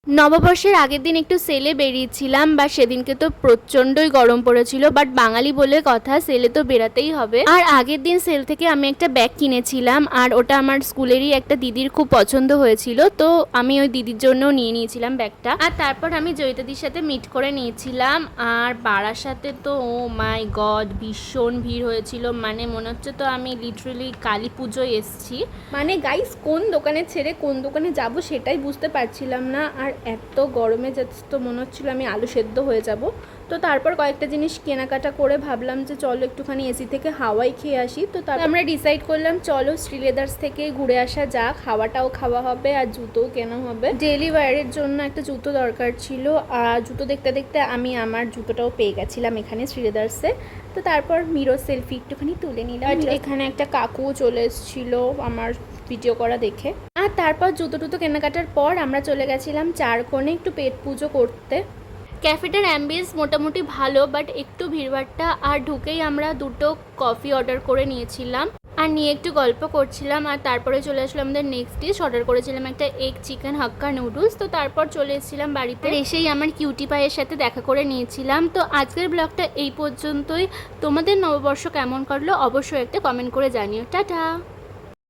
নববর্ষের আগের দিন একটু সেলে বেরিয়েছিলাম, বা সেদিনকে তো প্রচণ্ডই গরম পড়েছিল, বাট বাঙালি বলে কথা, সেলে তো বেরাতেই হবে। আর আগের দিন সেল থেকে আমি একটা ব্যাগ কিনেছিলাম, আর ওটা আমার স্কুলেরই একটা দিদির খুব পছন্দ হয়েছিল, তো আমি ওই দিদির জন্যও নিয়ে নিয়েছিলাম ব্যাগটা। আর তারপর আমি জয়িতাদির সাথে মিট করে নিয়েছিলাম। আর বারাসাতে তো ও মাই গড ভীষণ ভিড় হয়েছিল, মানে মনে হচ্ছে তো আমি লিটারেলি কালী পুজোয় এসছি। মানে গাইস, কোন দোকানে ছেড়ে কোন দোকানে যাব সেটাই বুঝতে পারছিলাম না। আর এত গরমে যাচ্ছে তো মনে হচ্ছিলো আমি আলু সেদ্ধ হয়ে যাব। তো তারপর কয়েকটা জিনিস কেনাকাটা করে ভাবলাম যে চলো একটুখানি এসি থেকে হাওয়াই খেয়ে আসি। তো তারপর আমরা ডিসাইড করলাম চলো শ্রীলেদার্স থেকে ঘুরে আসা যাক, হাওয়াটাও খাওয়া হবে আর জুতোও কেনা হবে। ডেলি ওয়্যারের জন্য একটা জুতো দরকার ছিল, আর জুতো দেখতে দেখতে আমি আমার জুতোটাও পেয়ে গেছিলাম এখানে শ্রীলেদার্সে। তো তারপর মিরর সেলফি একটুখানি তুলে নিলাম। এখানে একটা কাকুও চলে এসেছিলো আমার ভিডিও করা দেখে। আর তারপর জুতো টুতো কেনাকাটার পর আমরা চলে গেছিলাম চারকোণে একটু পেট পুজো করতে। ক্যাফেটার অ্যাম্বিয়েন্স মোটামুটি ভালো, বাট একটু ভিড়ভাড়টা। আর ঢুকেই আমরা দুটো কফি অর্ডার করে নিয়েছিলাম, আর নিয়ে একটু গল্প করছিলাম। আর তারপরে চলে আসলাম আমাদের নেক্সট ডিশ, অর্ডার করেছিলাম একটা এগ চিকেন হাক্কা নুডলস। তো তারপর চলে এসেছিলাম বাড়িতে, এসেই আমার কিউটি পায়ের সাথে দেখা করে নিয়েছিলাম। তো আজকের ব্লগটা এই পর্যন্তই। তোমাদের নববর্ষ কেমন কাটলো অবশ্যই একটা কমেন্ট করে জানিও। টাটা।